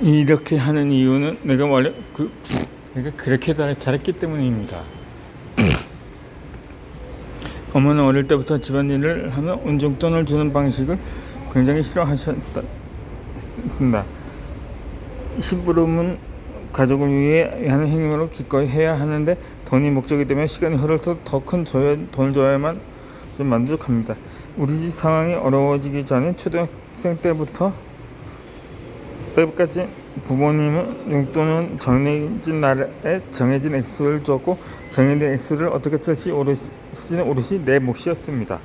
이렇게 하는 이유는 내가 원래 내가 그렇게 잘했기 때문입니다. 어머는 어릴 때부터 집안일을 하며 온종돈을 주는 방식을 굉장히 싫어하셨습니다. 심부름은 가족을 위해 하는 행위로 기꺼이 해야 하는데 돈이 목적이 되면 시간이 흐를수록 더 큰 돈을 줘야만 좀 만족합니다. 우리 집 상황이 어려워지기 전에 초등학생 때까지 부모님은 용돈은 정해진 날에 정해진 액수를 줬고 정해진 액수를 어떻게 쓰지는 오롯이 내 몫이었습니다.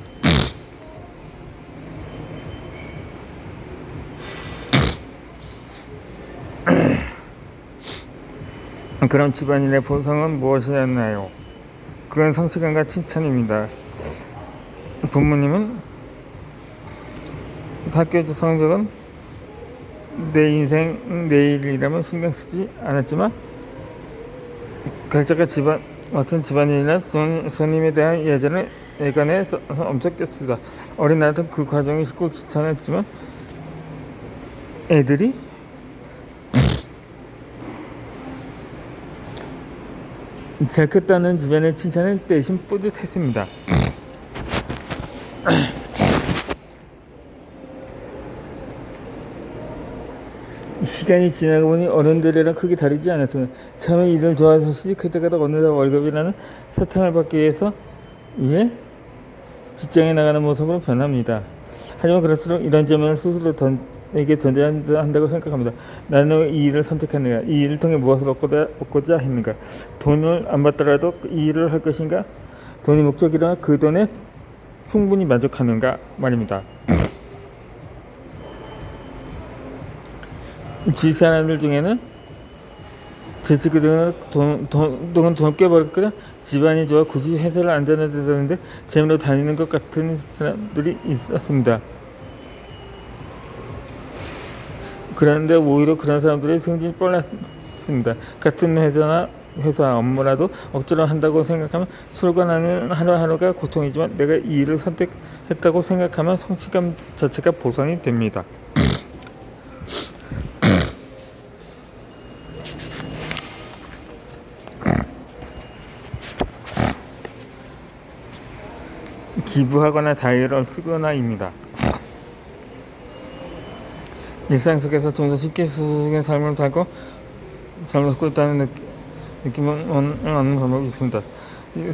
그럼 집안일의 보상은 무엇이었나요? 그건 성취감과 칭찬입니다. 부모님은 학교 성적은 내 인생 내일이라면 신경 쓰지 않았지만 각자가 맡은 집안일이나 손님에 대한 예절을 애간해서 엄청 꼈습니다. 어린 나이도 그 과정이 쉽고 귀찮았지만 애들이 잘 컸다는 주변의 칭찬은 대신 뿌듯했습니다. 시간이 지나고 보니 어른들이랑 크게 다르지 않았습니다. 처음에 일을 좋아서 취직했다가도 어느덧 월급이라는 사탕을 받기 위해 직장에 나가는 모습으로 변합니다. 하지만 그럴수록 이런 점을 스스로 에게 던져야 한다고 생각합니다. 나는 왜 이 일을 선택했는가? 이 일을 통해 무엇을 얻고자 했는가? 돈을 안 받더라도 이 일을 할 것인가? 돈이 목적이라 그 돈에 충분히 만족하는가 말입니다. 주위 사람들 중에는 제 친구들은 돈을 꽤 벌었거든. 집안이 좋아 굳이 회사를 안 다녀도 되는데 재미로 다니는 것 같은 사람들이 있었습니다. 그런데 오히려 그런 사람들의 승진이 빨랐습니다. 같은 회사 업무라도 억지로 한다고 생각하면 출근하는 하루하루가 고통이지만 내가 이 일을 선택했다고 생각하면 성취감 자체가 보상이 됩니다. 기부하거나 다이어리를 쓰거나입니다. 일상 속에서 좀 더 쉽게 수직의 삶을 살고 있다는 느낌을 얻는 방법이 있습니다.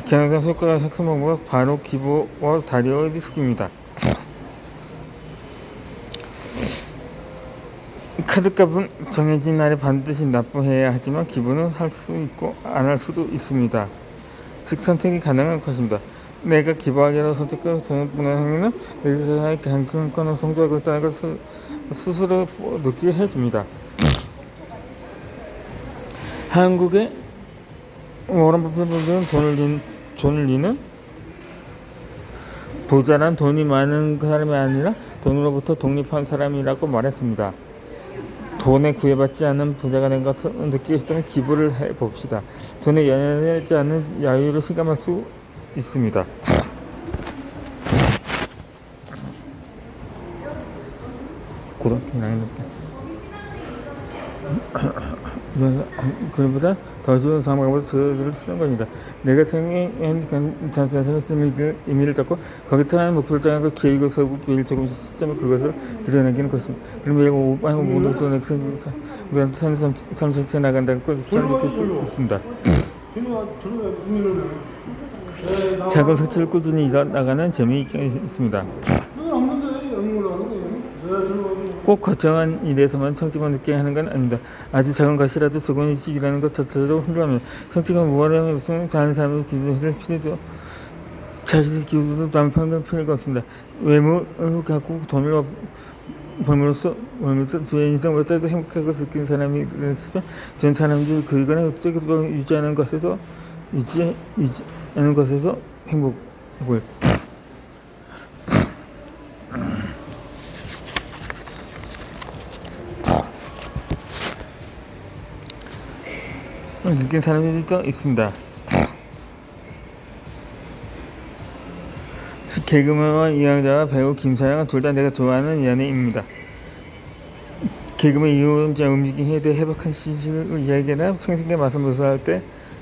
경영상 효과가 삭힌 방법은 바로 기부와 다이어리 쓰기입니다. 카드값은 정해진 날에 반드시 납부해야 하지만 기부는 할 수 있고 안 할 수도 있습니다. 즉 선택이 가능한 것입니다. 내가 기부하기로 선택한 전액분의 행위는 내가 강권을 성취하고 있다는 것을 스스로 느끼게 해줍니다. 한국의 워런 버핏은 돈을 잃는 부자란 돈이 많은 사람이 아니라 돈으로부터 독립한 사람이라고 말했습니다. 돈에 구애받지 않는 부자가 된 것을 느끼고 싶다면 기부를 해봅시다. 돈에 연연하지 않는 야유를 실감할 수 있습니다. 그보다 더 좋은 상황으로 그들을 쓰는 겁니다. 내가 생각한 자신의 의미를 잡고 거기 타는 목표를 정하고 계획을 세우고 매일 조금씩 시점을 그것을 드러내기는 것입니다. 그럼 매일 모든 돈의 우리한테 사는 삶 전체에 나간다는 걸 잘 느낄 수 있습니다. 작은 성취를 꾸준히 이뤄나가는 재미가 있습니다. 꼭 거창한 일에서만 성취감을 느끼게 하는 건 아닙니다. 아주 작은 것이라도 조금씩 일하는 것 자체도 훌륭합니다. 성취감을 무한하면 무슨 다른 사람의 기준을 필요도 자신의 기준도 남편과 필요가 없습니다. 외모를 갖고 돈을 벌면서 주의 인생보다도 행복하고 느끼는 사람이 있으면 전 사람들이 그거나 업적을 유지하는 것에서 행복을 느낀 사람들이 또 있습니다. 개그맨 이영자와 배우 김사랑은 둘 다 내가 좋아하는 연예인입니다. 개그맨 이영자 움직임에 대해 해박한 시식을 이야기하나 생생하게 맛을 묘사할 때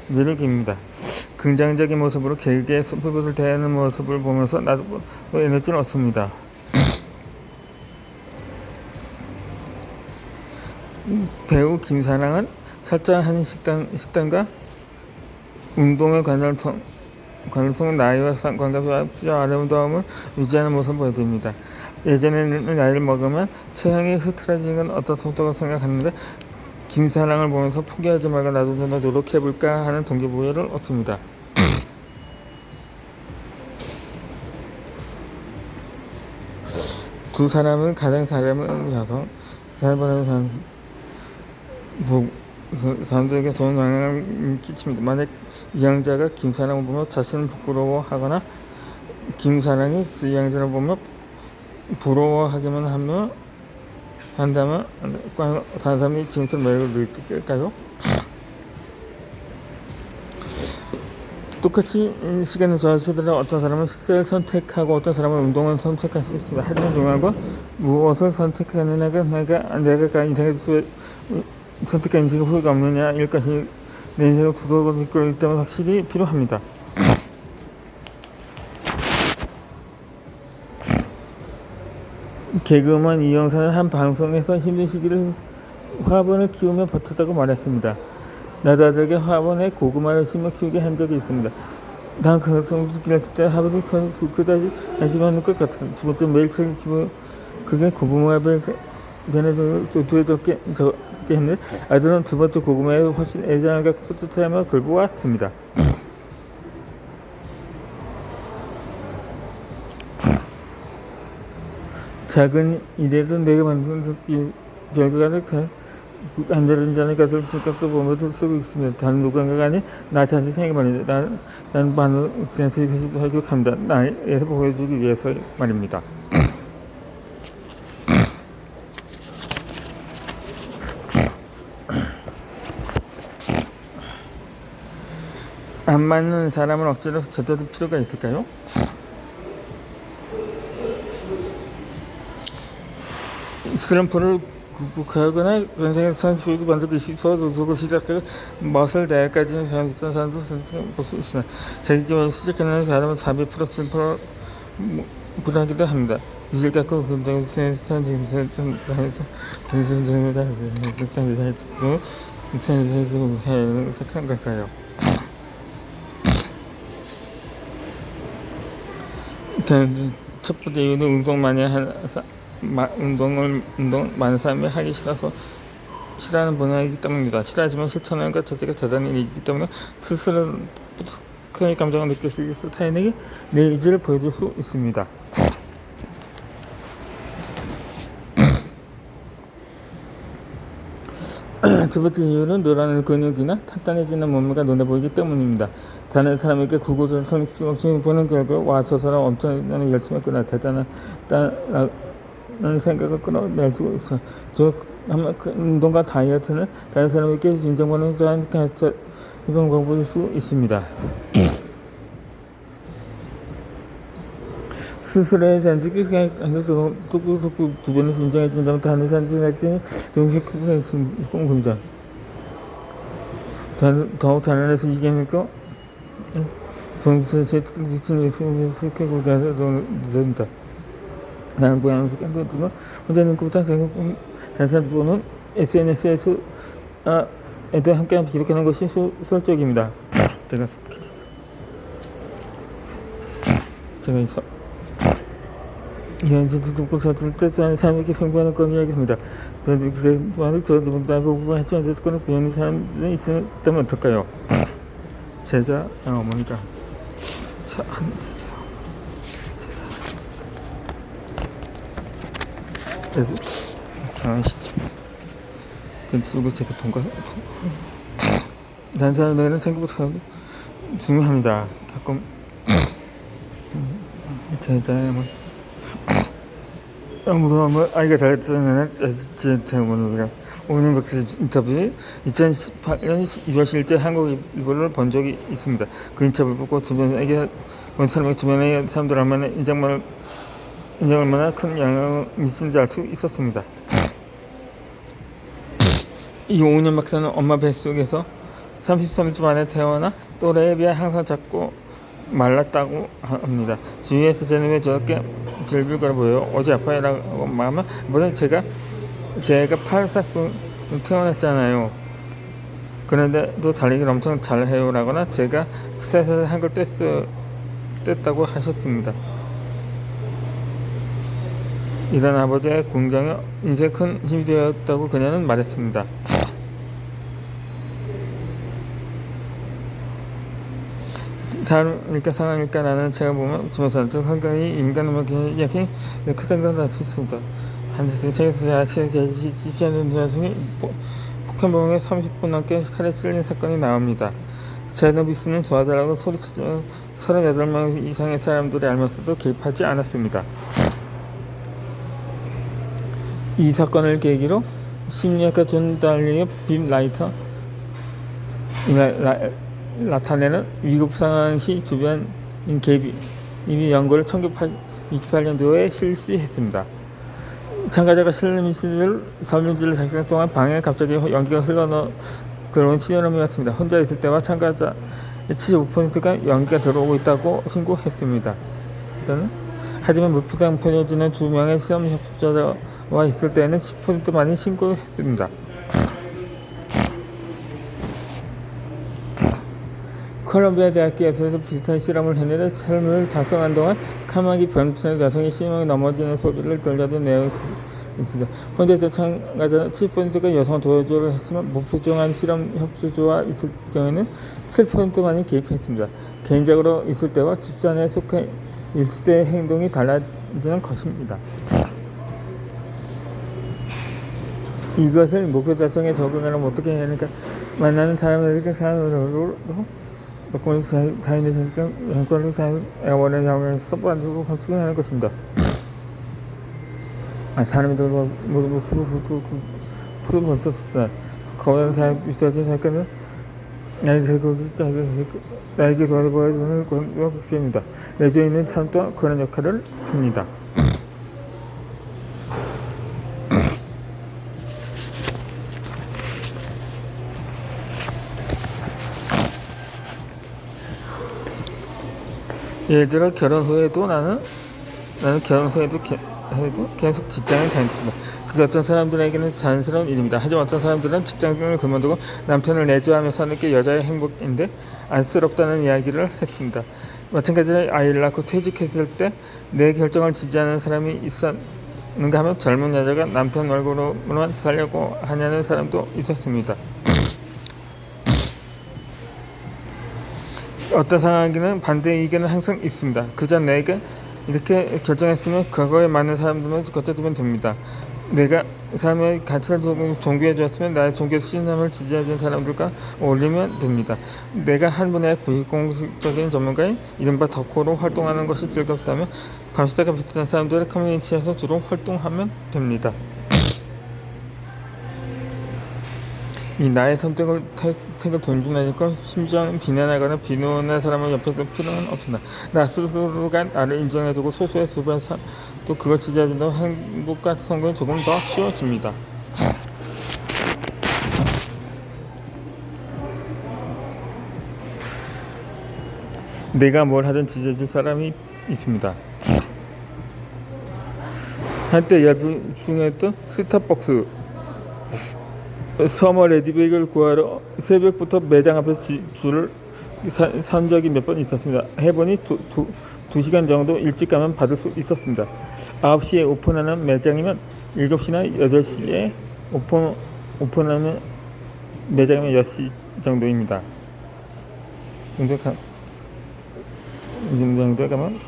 매력입니다. 긍정적인 모습으로 개그의 소프트를 대하는 모습을 보면서 나도 에너지를 얻습니다. 배우 김사랑은 철저한 식단과 운동의 관련성 나이와 관계와 필요 아름다움을 유지하는 모습을 보여줍니다. 예전에는 나이를 먹으면 체형이 흐트러지는 건 어떤 속도라고 생각하는데 김사랑을 보면서 포기하지 말고 나도 좀 더 노력해볼까 하는 동기부여를 얻습니다. 두 사람은 가장 사람을 위해서 사람들은 사람들에게 좋은 영향을 끼칩니다. 만약 이영자가 김사랑을 보며 자신을 부끄러워하거나 김사랑이 이영자를 보며 부러워하기만 한다면 다른 사람이 진짜 매력을 느낄까요? 똑같이 시간을 좋아하시더라도 어떤 사람은 식사를 선택하고 어떤 사람은 운동을 선택할 수 있습니다. 하지만 중요한 건 무엇을 선택하느냐가 내가 인생에서 선택한 인생의 후회가 없느냐 일 것이 내 인생을 두둑을 이끌기 때문에 확실히 필요합니다. 개그맨 이영사는 한 방송에서 힘든 시기를 화분을 키우며 버텼다고 말했습니다. 나도 아들에게 화분에 고구마를 심어 키우게 한 적이 있습니다. 난 그 정도 길었을 때 화분이 그다지 관심 없는 것 같았습니다. 두 번째 매일 책을 키우며 그게 고구마를 변해서 했는데 아들은 두 번째 고구마에 훨씬 애정을 갖고 뿌듯해하며 돌보았습니다. 작은 일에도 내가 만든 결과를 안 되는 자는 것을 생각도 보면서 쓰고 있습니다. 다른 누군가가 아닌 나 자신이 생각이 말입니다. 나는 많은 센스를 합니다. 나에서 보여주기 위해서 말입니다. 안 맞는 사람을 억지로 곁들일 필요가 있을까요? 슬럼프를 극복하거나 인생의 선수를 만들기 위해서 시작하고 멋을 내까지는 잘못한 사람도 볼 수 있으나 자기가 시작하는 사람은 400% 슬퍼 불하기도 합니다. 이를 갖고 굉장히 생각한 걸까요? 첫 번째 이유는 운동 많은 사람이 하기 싫어하는 본능이기 때문입니다. 싫어하지만 실천하는 것 자체가 대단한 일이기 때문에 스스로 큰 감정을 느낄 수 있어 타인에게 내 의지를 보여줄 수 있습니다. 두 번째 이유는 늘어나는 근육이나 탄탄해지는 몸매가 눈에 보이기 때문입니다. 다른 사람에게 구구절 설득없이 보는 결과 와서 사람 엄청나게 열심히 끊어 대단하다는 생각을 끊어낼 수 있어. 운동과 다이어트는 다른 사람에게 인정받는 해방 방법일 수 있습니다. 스스로의 잔직이 주변에서 인정해준다면 다른 사람들에게 동시에 크게 공급니다. 더욱 다른 데서 이겨내고 정신의 미친을 생각하고 된다. 나는 보양식 깐도지만 혼자는 것보다 다른 사람들은 SNS에서 애들 함께 기록하는 것이 소설적입니다. 제가 현실도 듣고 사실 뜻하는 삶에게 평범한 건 이야기입니다. 그런데 저도 나보고 하지 않았거나 부연의 사람이 있다면 어떨까요? 제자 어머니가 하는 제자 장시지 그리고 제가 통과 다른 사람들은 생각보다 중요합니다. 가끔 제자의 아무도 아이가 잘했다는 제가 오늘 박사 인터뷰 2018년 2월 실제 한국일보를 본 적이 있습니다. 그 인터뷰를 보고 주변에게 온 사람이 주변의 사람들 인정을 얼마나 큰 영향을 미치는지 알 수 있었습니다. 이 5년 박사는 엄마 뱃속에서 33주 만에 태어나 또래에 비해 항상 작고 말랐다고 합니다. 주위에서 쟤는 왜 저렇게 빌빌거려 보여요? 어디 아파요? 라고 말하면 뭐든 제가 8살 태어났잖아요. 그런데도 달리기를 엄청 잘해요 라거나 제가 7살에 한걸 뗐다고 하셨습니다. 이런 아버지의 공장에 인생에 큰 힘이 되었다고 그녀는 말했습니다. 사람일까 상황일까 라는 책을 보면 주변사람 중 상당히 인간음악의 이야기 크다는 걸 알 수 있습니다. 한세대 책에서 아시아에서 집시하는 여성이 폭행범에게 30분 넘게 칼에 찔린 사건이 나옵니다. 제노비스는 도와달라고 소리쳤지만 38명 이상의 사람들이 알면서도 개입하지 않았습니다. 이 사건을 계기로 심리학가 존 달리의 빔 라이터 나타내는 위급 상황 시 주변 개입 이미 연구를 1928년도에 실시했습니다. 참가자가 설문지를 작성 동안 방에 갑자기 연기가 들어온 시어머니였습니다. 혼자 있을 때와 참가자 75%가 연기가 들어오고 있다고 신고했습니다. 하지만 무표정 표현지는 2명의 실험 협조자와 있을 때에는 10%만이 신고했습니다. 콜롬비아 대학교에서 비슷한 실험을 했는데 설문을 작성한 동안 카마기 변태한 여성이 심하게 넘어지는 소리를 들려준 내용이 있습니다. 혼자 있던 참가자 7%가 여성 도와주를 했지만 무표정한 실험 협조자와 있을 경우에는 7%만이 개입했습니다. 개인적으로 있을 때와 집단에 속해 있을 때의 행동이 달라지는 것입니다. 이것을 목표 달성에 적응하려면 어떻게 해야 하니까 만나는 사람들에게 사람으로 다니는 사람들 양권을 원하는 양을 써가지고 건축하는 것입니다. 사람들 모두 푸른 번쩍다. 거울은 사람 비슷하지 잠깐은 나에게 도와보여주는 것입니다. 내주에 있는 사람 또한 그런 역할을 합니다. 예를 들어 결혼 후에도 나는 결혼 후에도 계속 직장을 다녔습니다. 그게 어떤 사람들에게는 자연스러운 일입니다. 하지만 어떤 사람들은 직장을 그만두고 남편을 내조하며 사는 게 여자의 행복인데 안쓰럽다는 이야기를 했습니다. 마찬가지로 아이를 낳고 퇴직했을 때 내 결정을 지지하는 사람이 있었는가 하면 젊은 여자가 남편 월급으로만 살려고 하냐는 사람도 있었습니다. 어떤 상황에는 반대 의견은 항상 있습니다. 그저 내가 이렇게 결정했으면 그거에 맞는 사람들만 걷어두면 됩니다. 내가 삶의 가치를 존귀해 주었으면 나의 종교 신념을 지지해주는 사람들과 어울리면 됩니다. 내가 한 분야의 공식적인 전문가인 이른바 덕후로 활동하는 것이 즐겁다면 감시자가 비슷한 사람들의 커뮤니티에서 주로 활동하면 됩니다. 이 나의 선택을 존중하니까 심지어 비난하거나 비난할 사람을 옆에 둘 필요는 없습니다. 나 스스로가 나를 인정해주고 소수의 수반 또 그걸 지지해준다면 행복과 성공이 조금 더 쉬워집니다. 내가 뭘 하든 지지해줄 사람이 있습니다. 한때 열풍했던 스타벅스 서머 레디백을 구하러 새벽부터 매장 앞에 줄을 산 적이 몇 번 있었습니다. 해보니 2시간 정도 일찍 가면 받을 수 있었습니다. 9시에 오픈하는 매장이면 7시나 8시에 오픈하는 매장이면 10시 정도입니다. 이 정도에 가면